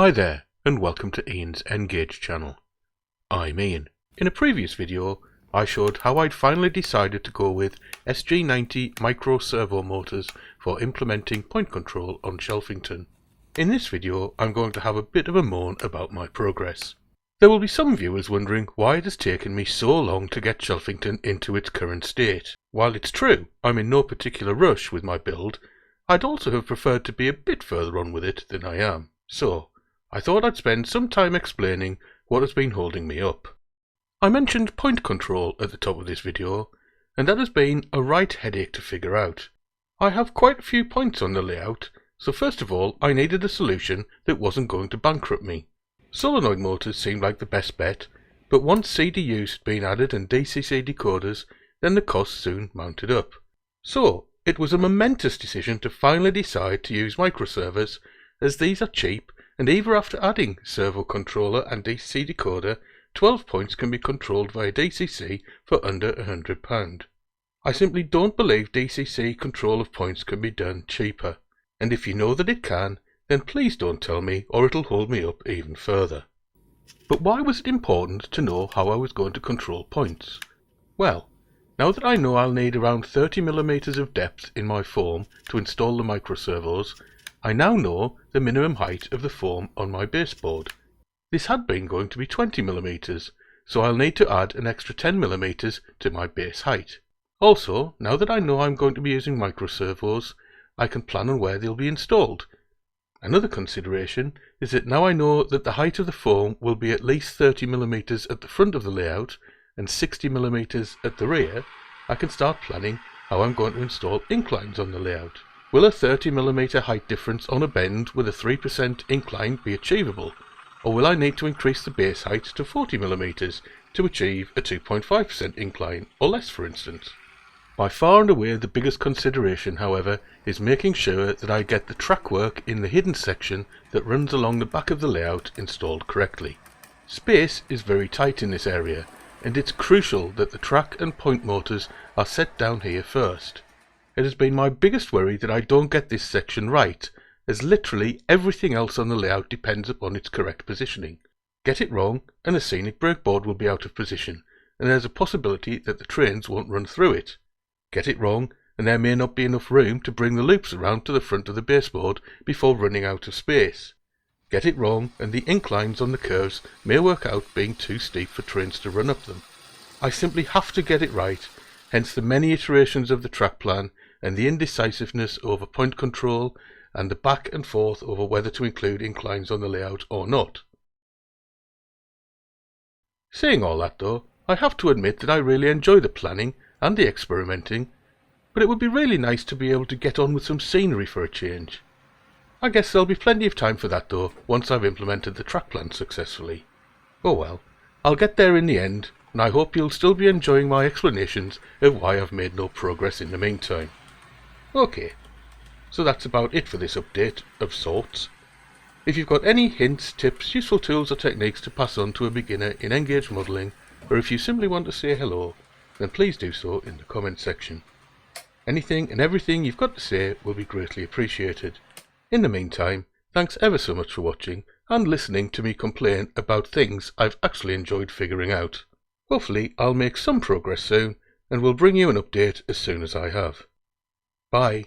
Hi there, and welcome to Ian's Engage channel. I'm Ian. In a previous video, I showed how I'd finally decided to go with SG90 micro servo motors for implementing point control on Shelfington. In this video, I'm going to have a bit of a moan about my progress. There will be some viewers wondering why it has taken me so long to get Shelfington into its current state. While it's true I'm in no particular rush with my build, I'd also have preferred to be a bit further on with it than I am. So, I thought I'd spend some time explaining what has been holding me up. I mentioned point control at the top of this video, and that has been a right headache to figure out. I have quite a few points on the layout, so first of all I needed a solution that wasn't going to bankrupt me. Solenoid motors seemed like the best bet, but once CDUs had been added and DCC decoders, then the costs soon mounted up. So, it was a momentous decision to finally decide to use microservers, as these are cheap, and even after adding servo controller and DCC decoder, 12 points can be controlled via DCC for under £100. I simply don't believe DCC control of points can be done cheaper, and if you know that it can, then please don't tell me or it'll hold me up even further. But why was it important to know how I was going to control points? Well, now that I know I'll need around 30mm of depth in my foam to install the microservos, I now know the minimum height of the foam on my baseboard. This had been going to be 20mm, so I'll need to add an extra 10mm to my base height. Also, now that I know I'm going to be using microservos, I can plan on where they'll be installed. Another consideration is that now I know that the height of the foam will be at least 30mm at the front of the layout and 60mm at the rear, I can start planning how I'm going to install inclines on the layout. Will a 30mm height difference on a bend with a 3% incline be achievable, or will I need to increase the base height to 40mm to achieve a 2.5% incline, or less for instance? By far and away the biggest consideration, however, is making sure that I get the track work in the hidden section that runs along the back of the layout installed correctly. Space is very tight in this area, and it's crucial that the track and point motors are set down here first. It has been my biggest worry that I don't get this section right, as literally everything else on the layout depends upon its correct positioning. Get it wrong and the scenic breakboard will be out of position, and there's a possibility that the trains won't run through it. Get it wrong and there may not be enough room to bring the loops around to the front of the baseboard before running out of space. Get it wrong and the inclines on the curves may work out being too steep for trains to run up them. I simply have to get it right, hence the many iterations of the track plan and the indecisiveness over point control and the back and forth over whether to include inclines on the layout or not. Saying all that though, I have to admit that I really enjoy the planning and the experimenting, but it would be really nice to be able to get on with some scenery for a change. I guess there'll be plenty of time for that though, once I've implemented the track plan successfully. Oh well, I'll get there in the end, and I hope you'll still be enjoying my explanations of why I've made no progress in the meantime. Okay, so that's about it for this update of sorts. If you've got any hints, tips, useful tools or techniques to pass on to a beginner in Engage modelling, or if you simply want to say hello, then please do so in the comment section. Anything and everything you've got to say will be greatly appreciated. In the meantime, thanks ever so much for watching and listening to me complain about things I've actually enjoyed figuring out. Hopefully I'll make some progress soon, and will bring you an update as soon as I have. Bye.